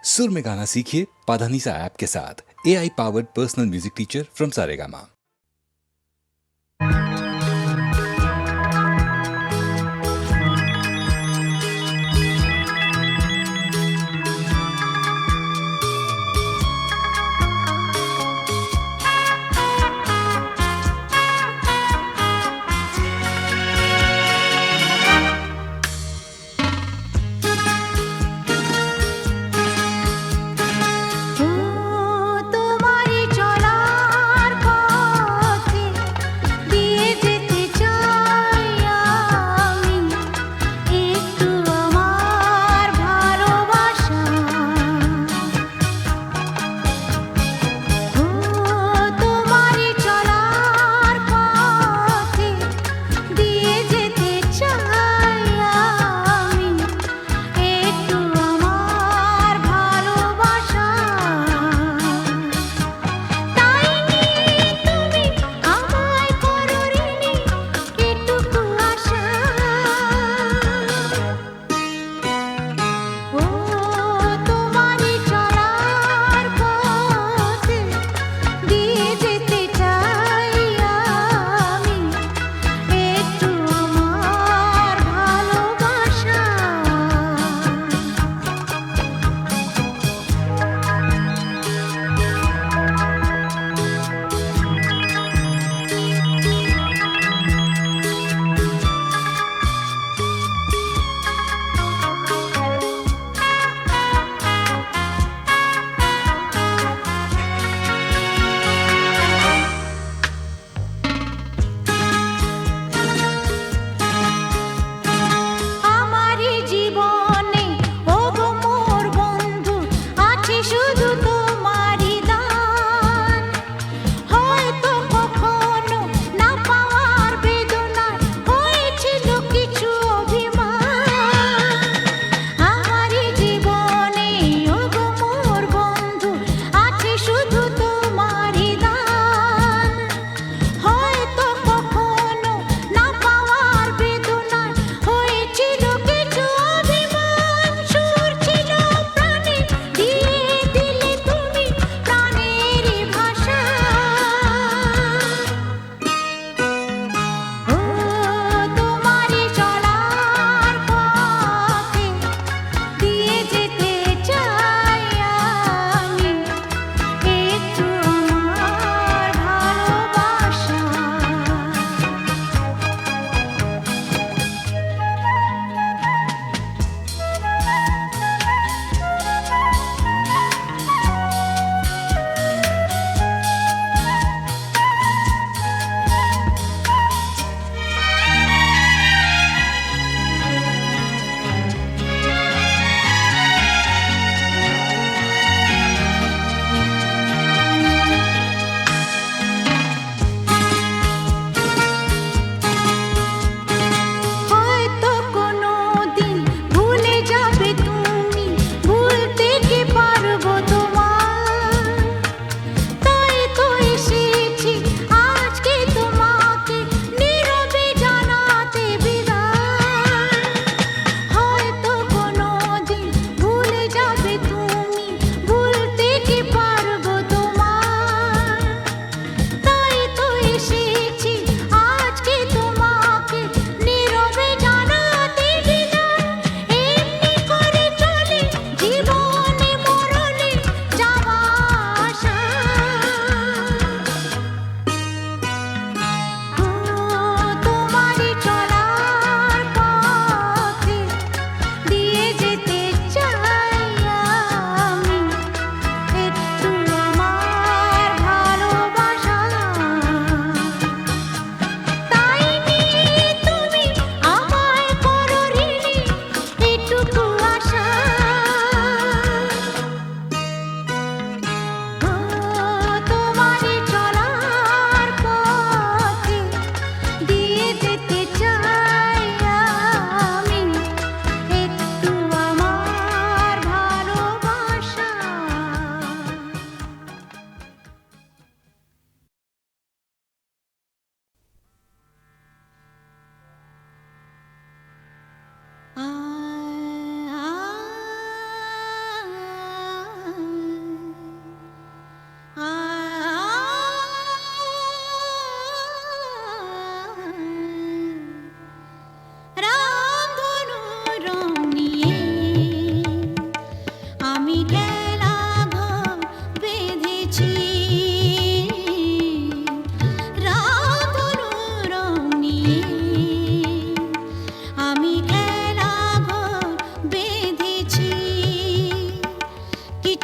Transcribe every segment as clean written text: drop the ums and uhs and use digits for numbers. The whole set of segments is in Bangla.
सुर में गाना सीखिए पाधानीसा ऐप के साथ। AI powered personal music teacher from Saregama. তোমারি চলার পথ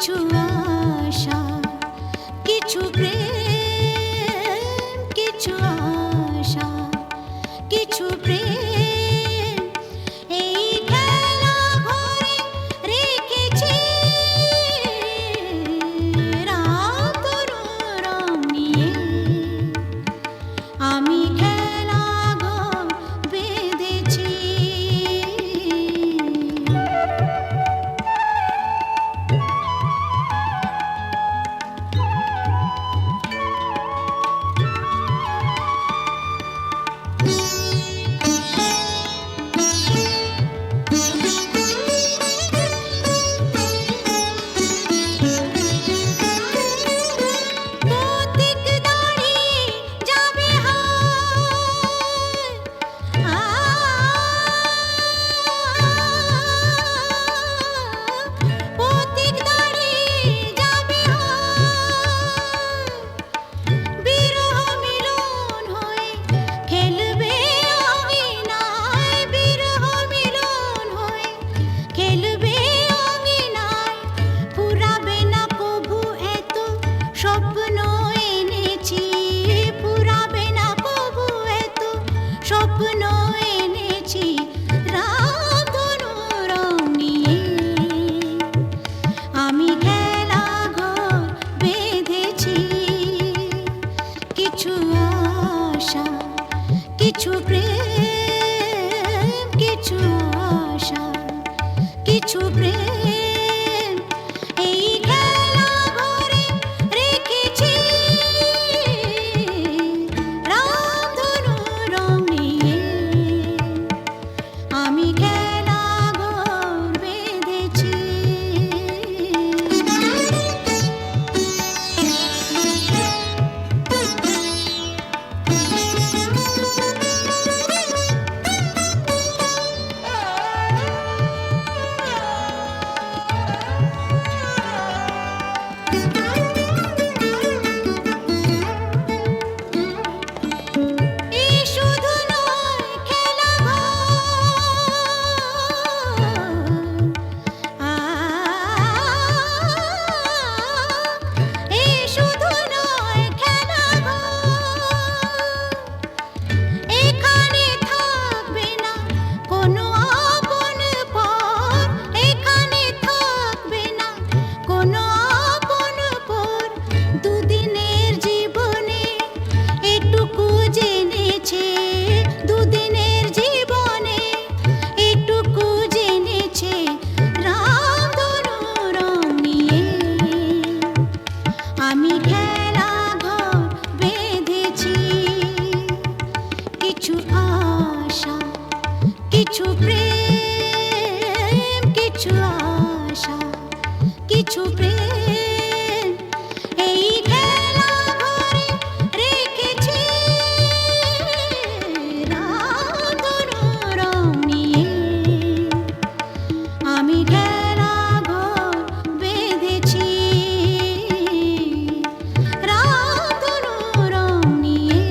কিছু আশা, কিছু প্রেম, কিছু আশা, কিছু প্রেম, এই খেলা ঘরে রেখেছি রাম তনু রং নিয়ে। আমি খেলা ঘর বেঁধেছি। পথিক দাঁড়িয়ে যাবে হায়, পথিক দাঁড়িয়ে যাবে হায়, বিরহ মিলন হয়ে খেলবে অঙ্গিনায়, বিরহ মিলন হয়ে খেলবে অঙ্গিনায়, ফুরাবে না কভু এত স্বপ্ন এনেছি, ফুরাবে না কভু এত স্বপ্ন এনেছি রাম তনু রং নিয়ে। আমি খেলা ঘর বেঁধেছি। কিছু আশা, কিছু প্রেম, কিছু আশা, কিছু প্রেম, এই খেলা ঘরে রেখেছি রাম ধনু রং নিয়ে। আমি খেলা ঘর বেঁধেছি। এই শুধু নয় খেলা ঘর, এই শুধু নয় খেলা ঘর, এখানে থাকবে না কোনো আপন পর, এখানে থাকবে না কোনো আপন পর, দুদিনের জীবনে এটুকু জেনেছে, দুদিনের জীবনে এটুকু জেনেছে রাম ধনু রং নিয়ে। আমি খেলা ঘর বেঁধেছি। কিছু আশা, কিছু প্রেম, কিছু আশা, কিছু প্রেম, এই খেলা ঘরে রেখেছি রাম তনু রং নিয়ে। আমি খেলা ঘর বেঁধেছি রাম তনু রং নিয়ে।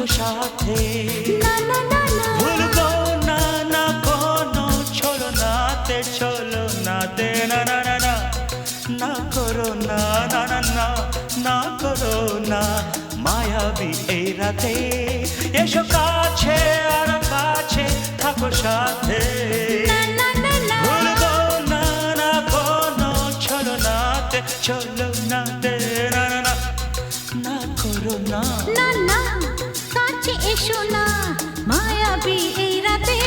থাকো সাথে না না না না ভুলবো না না কোনো ছলনাতে ছলনাতে না না না না না করো না না না না না করো না মায়াবী এই রাতে এসো কাছে আর কাছে থাকো সাথে না না না ভুলবো না না কোনো ছলনাতে ছলনাতে না না না না করো না না না কাছে এসো না মায়াবী এই রাতে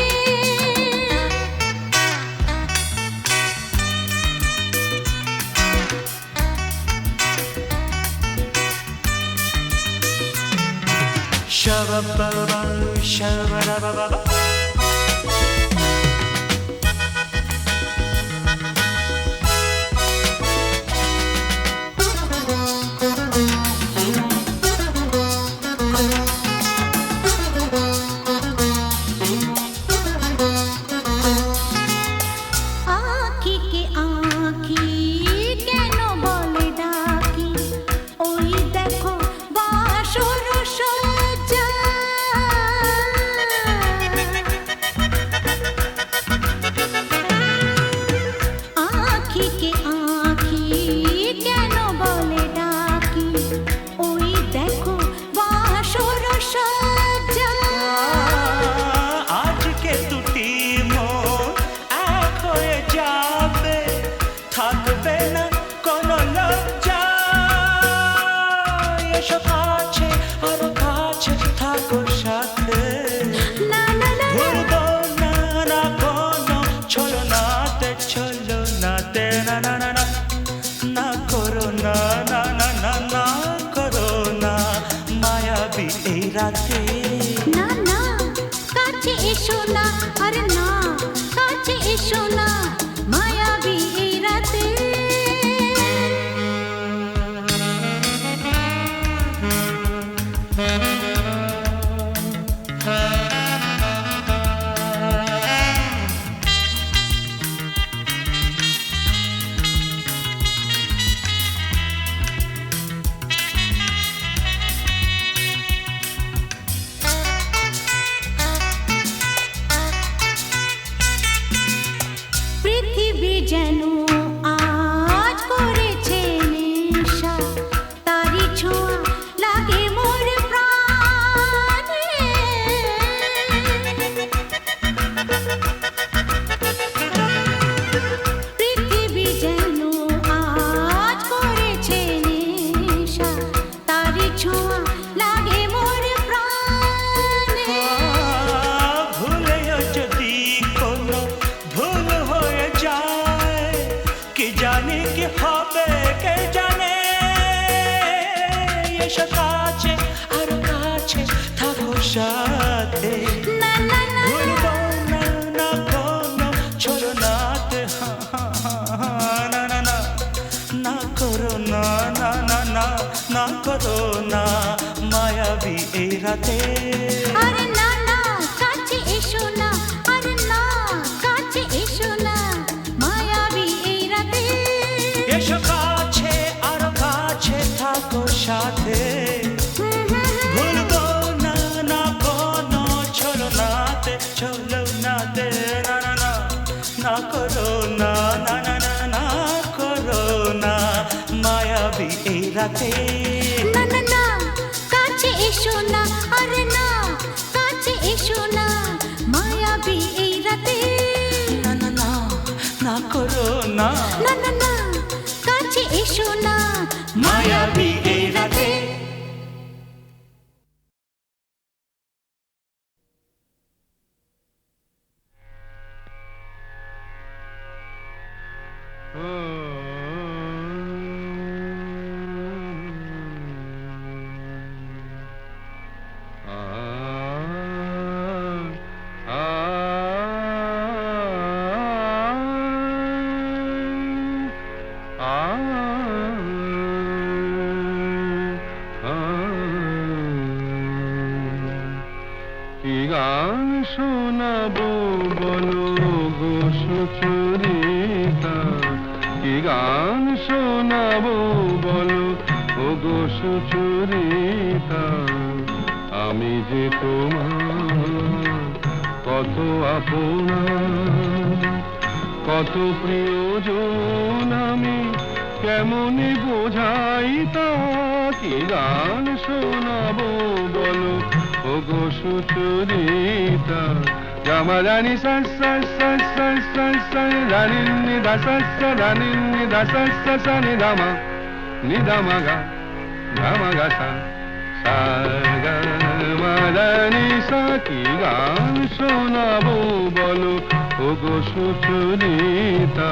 Shabba-ba-ba, shabba-da-ba-ba-ba. আঁখি কে আঁখি কেন বলে ডাকি ওই দেখো বাসর সজ্জা আঁখি কে আঁখি কেন বলে ডাকি ওই দেখো বাসর সজ্জা আজকে দুটি মন এক হয়ে যাবে থাকবে না কোনো লজ্জা এসো কাছে আরো কাছে থাকো সাথে না না না ভুলবো না না কোনো ছলনাতে ছলনাতে না না না না না করো না না না না না করো না মায়াবী এই রাতে না না কাছে এসো না আরে না কাছে এসো না মায়াবী এই রাতে পৃথিবী যেন আজ করেছে নেশা তারি ছোঁয়া লাগে মোর প্রাণে পৃথিবী যেন আজ করেছে নেশা তারি ছোঁয়া লাগে মোর প্রাণে ভুলেও যদি কোনো ভুল হয়ে যায় কি জানি কি হবে কে জানে এসো কাছে আর কাছে থাকো সাথে না না না ভুলবো না না কোনো ছলনাতে না না না না করো না না না না না করো না মায়াবী এই রাতে আরে না না কাছে এসো না আরে না কাছে এসো না মায়াবী এই রাতে এসো কাছে আর কাছে থাকো সাথে ভুলবো না না কোনো ছলনাতে ছলনাতে না না না না করো না না না না না করো না মায়াবী এই রাতে না না না কাছে এসো না আরে না কাছে এসো না মায়াবী এই রাতে না না না না করো না না না না কাছে এসো না মায়াবী এই রাতে কি গান শোনাবো বলো গো সুচরিতা, কি গান শোনাবো বলো ও গো সুচরিতা, আমি যে তোমার কত আপনা, কত প্রিয়জন আমি কেমনে বোঝাই তা, কি গান শোনাবো বলো ওগো সুচরিতা। গামা রানী সা সা সা সা সা সা রানী নি দা সা সা রানী নি দা সা সা সা নি দামা নি দামা গা গামা গা সা সা গা মা রানী সা, কি গান শোনাবো বলো ওগো সুচরিতা।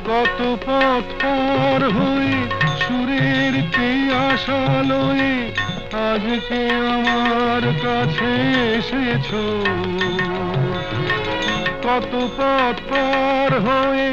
কত পথ পার হয়ে সুরের আশা লয়ে আজকে আমার কাছে এসেছো, কত পথ পার হয়ে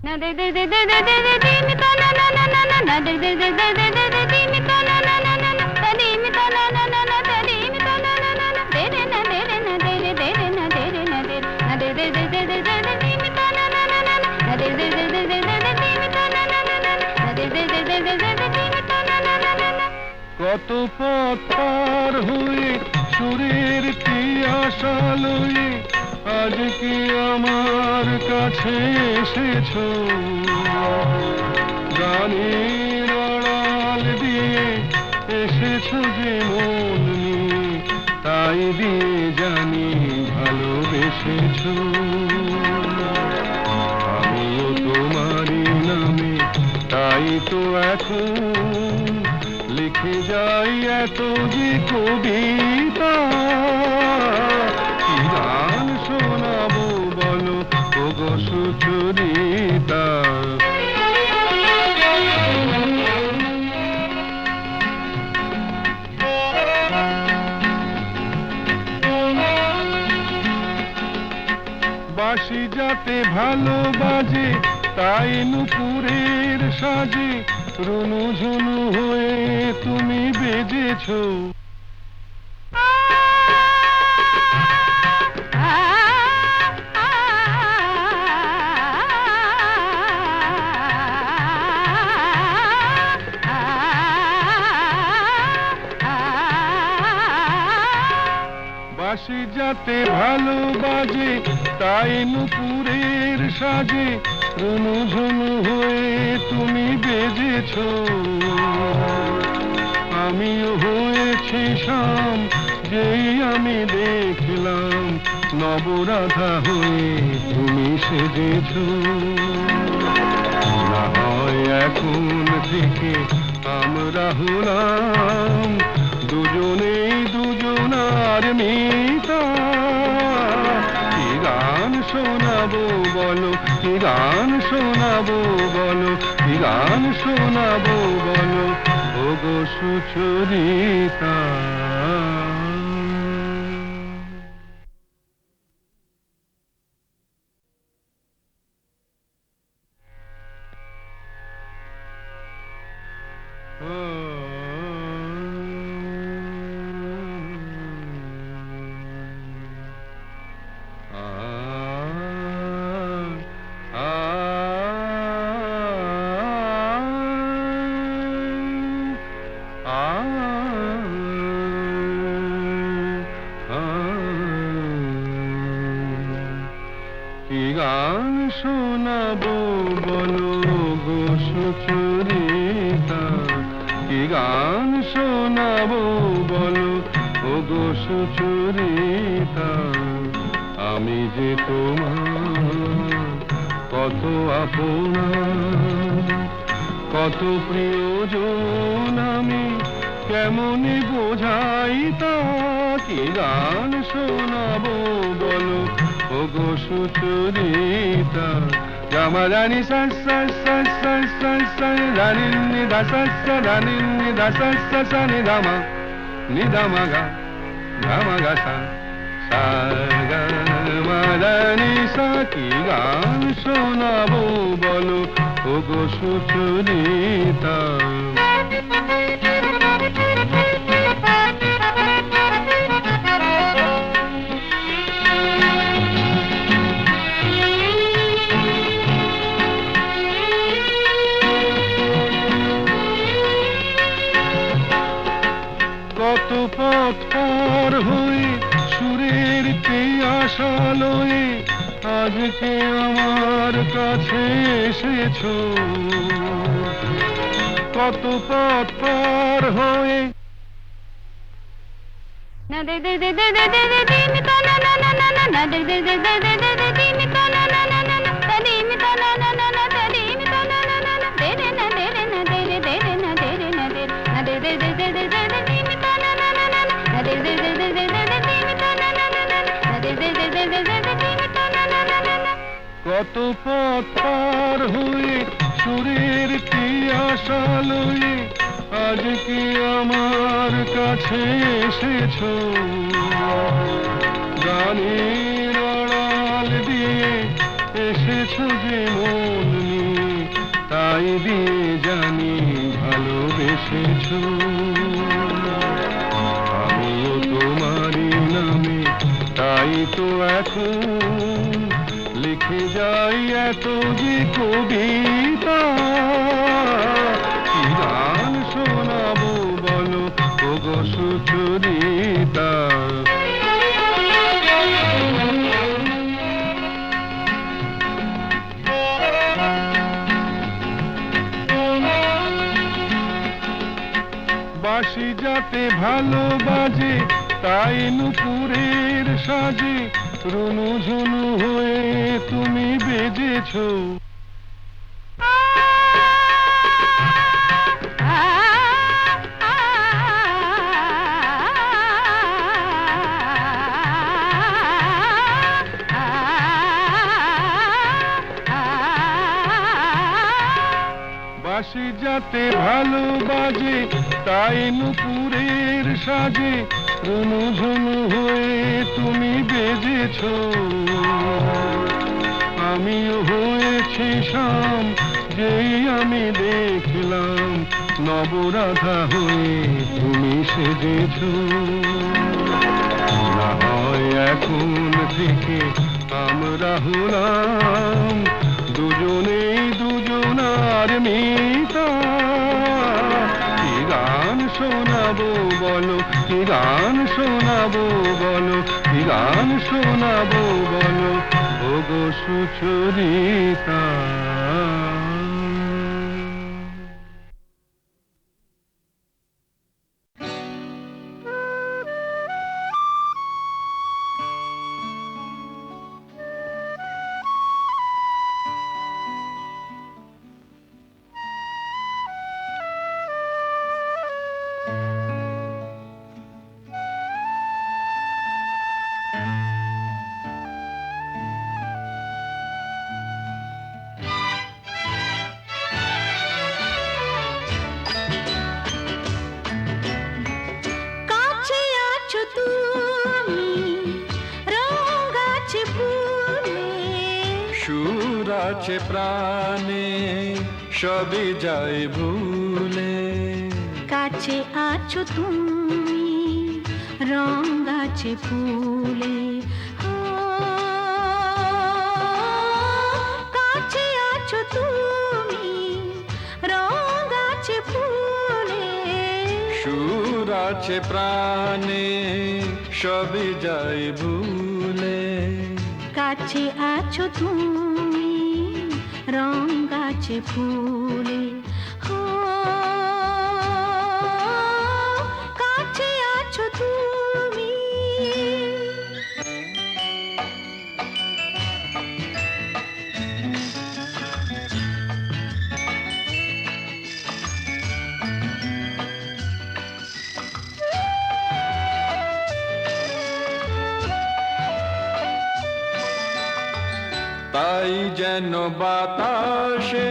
না দে দে দে দে দে দে দে দে মি তা না না না না না না দে দে দে দে দে দে দে দে মি তা না না না না না তা দে মি তা না না না না তা দে মি তা না না না না দে রে না দে রে না দে রে দে রে না দে রে না দে না দে দে দে দে দে দে দে মি তা না না না না না দে দে দে দে দে দে দে মি তা না না না না না দে দে দে দে দে দে দে মি তা না না না না। কত পথ পার হয়ে সুরের আশা লয়ে আজকে আমার কাছে এসেছো, গানের আড়াল দিয়ে এসেছো যে মন নিয়ে, তাই দিয়ে জানি ভালোবেসেছো। আমিও তোমারই নামে তাই তো এখন লিখে যাই এত যে কবিতা, কি গান শোনাবো বলো ওগো সুচরিতা। বাঁশি যাতে ভালো বাজে তাই নুপুরের সাজে রুনু ঝুনু হয়ে তুমি বেজেছো, বাঁশি যাতে ভালো বাজে তাই নুপুরের সাজে রুনু ঝুনু হয়ে তুমি বেজেছো। আমিও হয়েছি শাম যেই আমি দেখলাম নবরাধা হয়ে তুমি সেজেছো। না হয় এখন থেকে আমরা হলাম দুজনেই দুজনার মিতা, কি গান শোনাবো বলো, কি গান শোনাবো বলো, কি গান শোনাবো বলো ওগো সুচরিতা। কি গান শোনাবো বলো গো সুচরিতা, কি গান শোনাবো বলো ওগো সুচরিতা। আমি যে তোমার কত আপনা, কত প্রিয়জন আমি কেমনে বোঝাই তা, কি গান শোনাবো বলো ওগো সুচরিতা। গামা রানী সা সা সা সা সা সা রানী নি দা সা সা রানী নি দা সা সা সা নি দামা নি দামা গা গামা গা সা সা গা মা রানী সা, কি গান শোনাবো বলো ওগো সুচরিতা। পথ পার হয়ে সুরের আশা লয়ে আজকে আমার কাছে এসেছো। কত পথ পার হয়ে na de de de de de de de de mi ta na na na na na na de de de de de de de de mi ta na na na na na ta de mi ta na na na na ta de mi ta na na na na de de na de de na de de de de na de de na de na de de de de de de de mi ta na na na na na de de de de de de de de mi ta na na na na na de de de de de de de de mi ta na na na na na কত পথ পার হয়ে সুরের আশা লয়ে আজকে আমার কাছে এসেছো। গানের আড়াল দিয়ে এসেছো যে মন নিয়ে, তাই দিয়ে জানি ভালোবেসেছো। আমিও তোমারই নামে তাই তো এখন লিখে যাই এত যে কবিতা। কি গান শোনাবো বলো ওগো সুচরিতা। বাঁশি যাতে ভালো বাজে তাই নুপুরের সাজে রুনু ঝুনু হয়ে তুমি বেজেছো। বাঁশি যাতে ভালো বাজে তাই নুপুরের সাজে রুনু ঝুনু হয়ে তুমি বেজেছো। আমিও হয়েছি শাম যেই আমি দেখলাম নবরাধা হয়ে তুমি সেজেছো। না হয় এখন থেকে আমরা হলাম দুজনেই দুজনার মিতা। কি গান শোনাবো বলো, কি গান শোনাবো বলো, কি গান শোনাবো বলো ওগো সুচরিতা। সুর আছে প্রাণে সবই যায় ভুলে। কাছে আছো তুমি রং আছে ফুলে। কাছে আছো তুমি রং আছে ফুলে। সুর আছে প্রাণে সবই যায় ভুলে। কাছে আছো তুমি রং আছে ফুলে। কাছে আছো তুমি। তাই যেন বাতাসে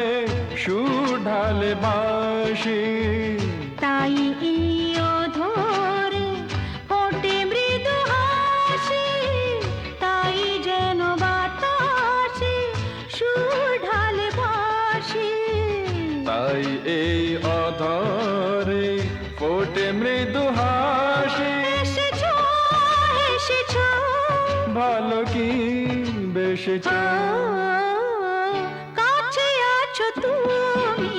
সুর ঢালে বাঁশি। তাই এই অধরে ফোটে মৃদু হাসি। তাই যেন বাতাসে সুর ঢালে বাঁশি। তাই এই অধরে ফোটে মৃদু হাসি। এসেছো এসেছো ভালো কি বেসেছো। কাছে আছো তুমি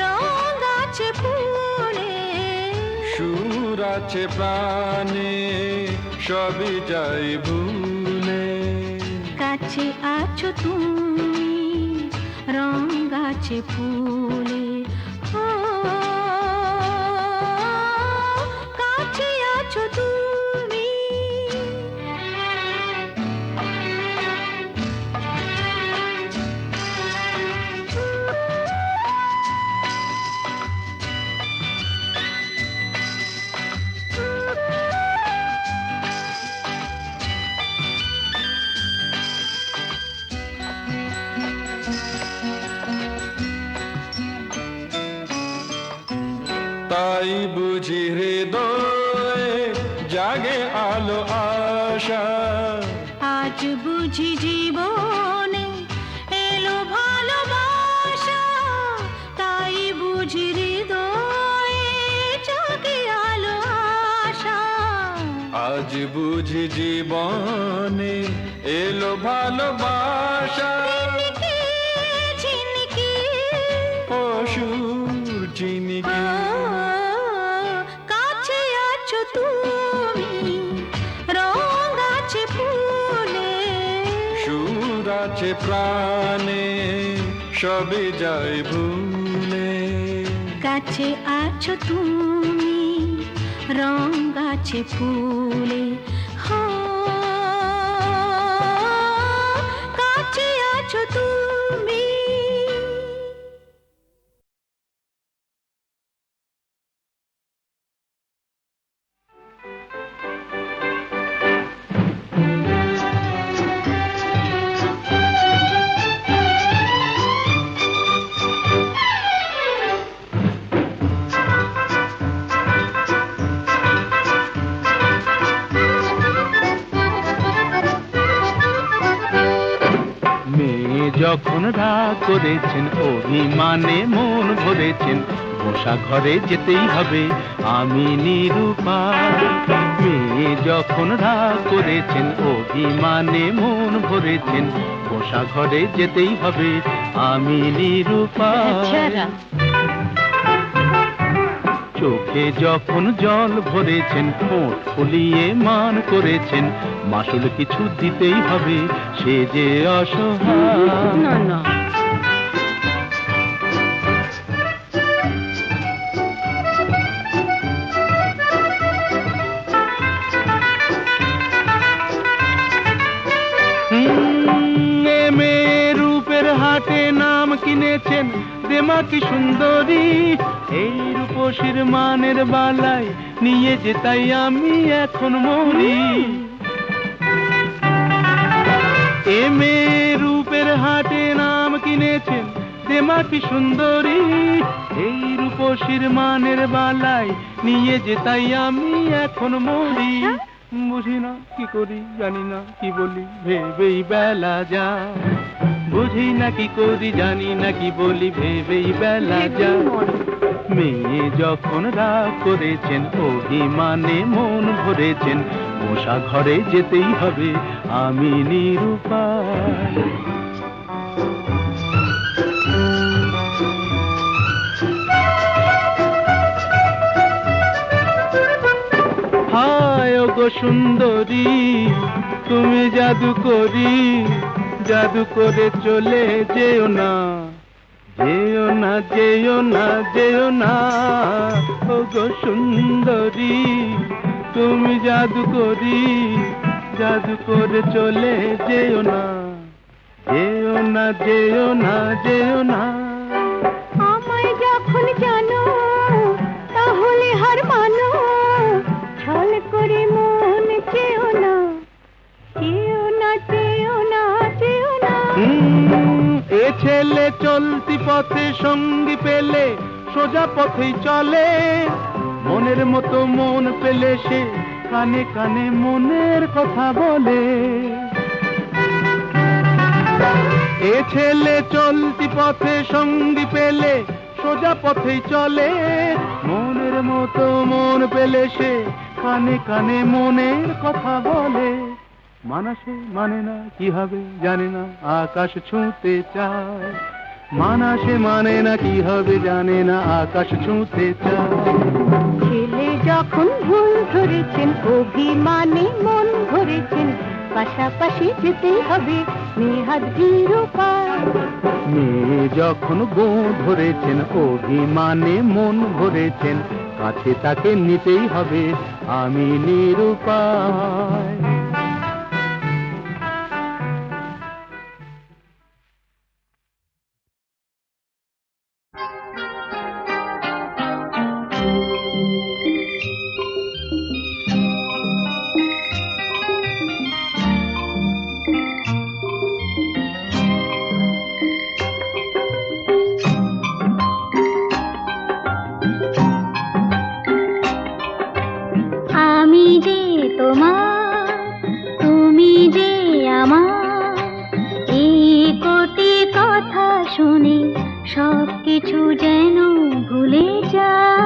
রং আছে ফুলে। সুর সুর আছে প্রাণে সবই যাই ভুলে কাছে আছো তুমি রং গাছে ফুলে ও কাছে আছো তুমি তাই বুঝি হৃদয়ে জাগে আলো আশা আজ বুঝি জীবনে এলো ভালোবাসা তাই বুঝি হৃদয়ে জাগে আলো আশা আজ বুঝি জীবনে এলো ভালোবাসা ঝিনিকি ঝিনিকি অসুর চিনিকি কাছে আছো তুমি রং আছে ফুলে সুর আছে প্রাণে সবই যাই ভুলে কাছে আছো তুমি রং আছে ফুলে হো কাছে আছো তুমি মেয়ে যখন রাগ করেছেন অভিমানে মন ভরেছেন বসা ঘরে যেতেই হবে আমি নিরুপায় মেয়ে যখন রাগ করেছেন অভিমানে মন ভরেছেন বসা ঘরে যেতেই হবে আমি নিরুপায় চোখে যখন জল ভরেছেন ঠোঁট ফুলিয়ে মান করেছেন মাসুল কিছু দিতেই হবে সে যে অসহায় না না মেয়ে রূপের হাটে নাম কিনেছেন দেমাকি সুন্দরী এই রূপসীর মানের বালাই নিয়ে যে তাই আমি এখন মরি এ মেয়ে রূপের হাটে নাম কিনেছেন দেমাকি সুন্দরী এই রূপসীর মানের বালাই নিয়ে যে তাই আমি এখন মরি বুঝি না কি করি জানি না কি বলি ভেবেই বেলা যায় বুঝি না কি করি জানি না কি বলি ভেবেই বেলা যায় মেয়ে যখন রাগ করেছেন অভিমানে মন ভরেছেন বসা ঘরে যেতেই হবে আমি নিরুপায় হায় ওগো সুন্দরী তুমি জাদু করি জাদু করে চলে যেও না যেও না যেও না যেও না ওগো সুন্দরী তুমি জাদু করি জাদু করে চলে যেও না যেও না যেও না যেও না আমায় যখন জানো তাহলে হার মানো ছল করে মন চেও না চেও না চেও না চেও না এ ছেলে চলতি পথে সঙ্গী পেলে সোজা পথেই চলে মনের মতো মন পেলে সে কানে কানে মনের কথা বলে এ ছেলে চলতি পথে সঙ্গী পেলে সোজা পথেই চলে মনের মতো মন পেলে সে কানে কানে মনের কথা বলে মানাসে মানে না কি হবে জানে না আকাশ ছুঁতে চায় মানাসে মানে না কি হবে জানে না আকাশ ছুঁতে চায় ছেলে যখন ভুল ধরেছেন, অভিমানে মন ধরেছেন, পাশাপাশি যেতেই হবে নেহাত নিরুপায়। মেয়ে যখন বউ ধরেছেন, অভিমানে মন ভরেছেন, কাছে তাকে নিতেই হবে আমি নিরুপায়। আমি যে তোমার, তুমি যে আমার, এই কোটি কথা শুনে সবকিছু যেন ভুলে যায়।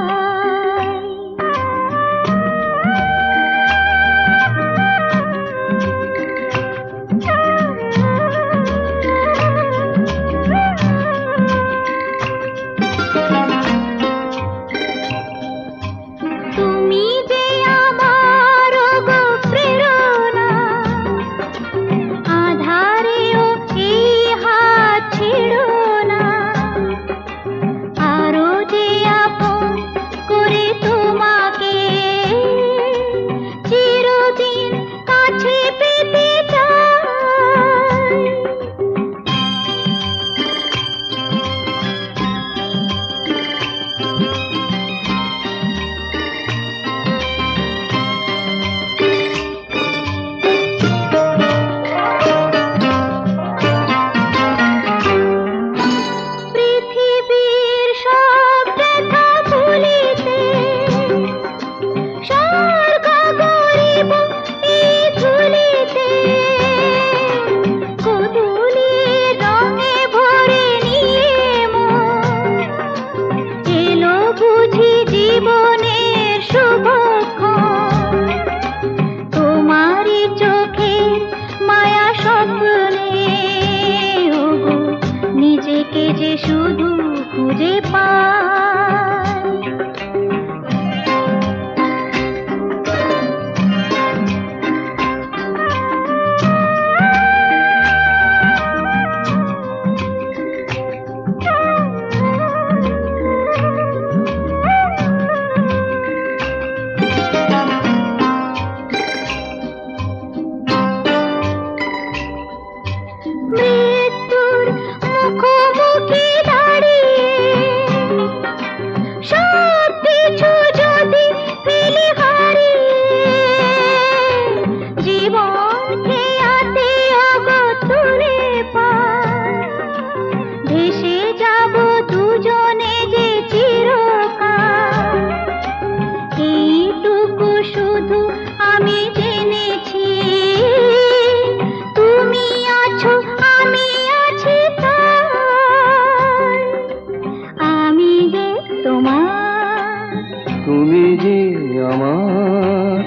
তুমি যে আমার গো প্রেরণা, আধারেও এই হাত ছেড়ো না, আরো যে আপন করে তোমাকে চিরদিন কাছে পেতে চাই। পৃথিবীর সব ব্যথা ভুলিতে স্বর্গ গরিব এই ধুলিতে, গোধূলির রঙে ভরে নিয়ে মন এলো বুঝি জীবনের শুভক্ষণ। তোমারই চোখের মায়া স্বপ্নে ওগো নিজেকে যে শুধু খুঁজে পাই। মৃত্যুর মুখোমুখি দাঁড়িয়ে সব কিছু যদি ফেলে হারিয়ে, জীবন খেয়াতে অগতুরে পায়, ভেসে যাব দুজনে যে চিরকাল। এইটুকু শুধু আমি জেনেছি, তুমি আছো আমি আছি তাই। আমি যে তোমার, তুমি যে আমার,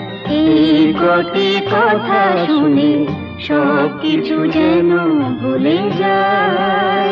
এই কটি কথা শুনে সব কিছু যেন ভুলে যায়।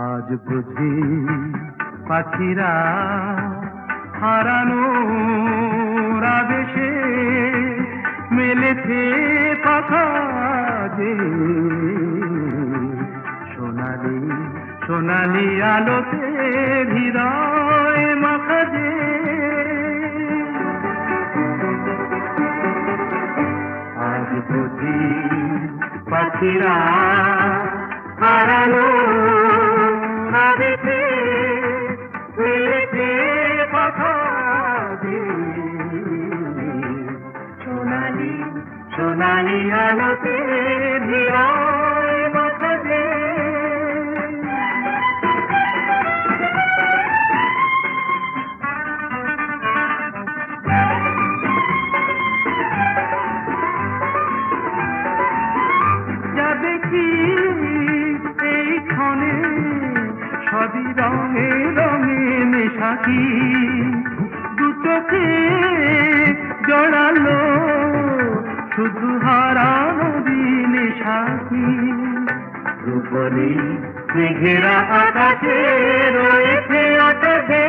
আজ বুঝি পাখিরা হারানো আবেশে মেলেছে পাখা যে, সোনালি সোনালি আলোতে হৃদয় মাখা যে। আজ বুঝি পাখিরা হারানো আবেশে মেলেছে পাখা যে, সোনালি সোনালি সোনালি আলোতে ধীরায় মাথা দে। যা দেখি এই ক্ষণে সবই রঙে রঙে মেশাকি, দু চোখে জড়ালো শুধু হারানো দিনে সাথী। রূপলি মেঘেরা আকাশে রয়েছে আকাশে,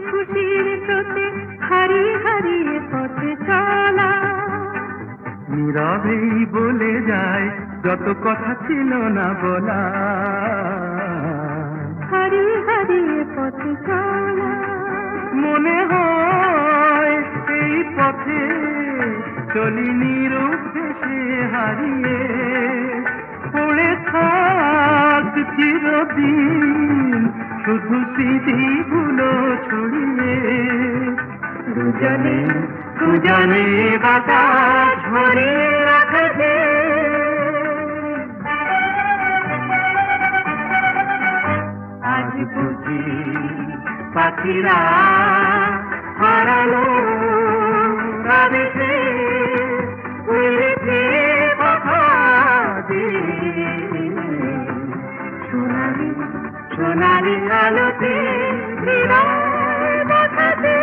খুশির স্রোতে হারিয়ে হারিয়ে পথে চলা। নীরবেই বলে যায় যত কথা ছিল না বলা, হারিয়ে হারিয়ে পথে চলা। মনে হয় এই পথে চলি নিরুদ্দেশে হারিয়ে, পড়ে থাক চিরদিন শুধু স্মৃতিগুলো ছড়িয়ে। দুজনে দুজনে বাতাস ভরিয়ে রাখবে। আজ বুঝি পাখিরা হারালো রাধেছে উড়েছে কথা দিয়ে। সোনালি সোনালি আলোতে ধীরায় মাথা দে।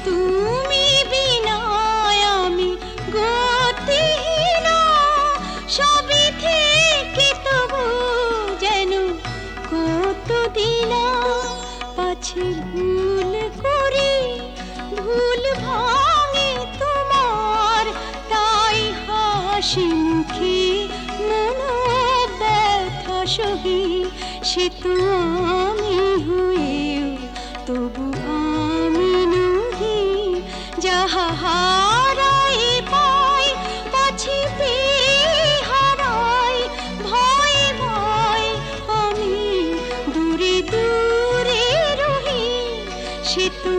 তুমি বিনা আমি গতি হাসি মুখে মন ব্যথা সহি, সে তো আমি হয়েও তবু আমি নহি। যাহা হারাই পাই পাছি পেয়ে হারাই, ভয় ভয় আমি দূরে দূরে রহি, সে তো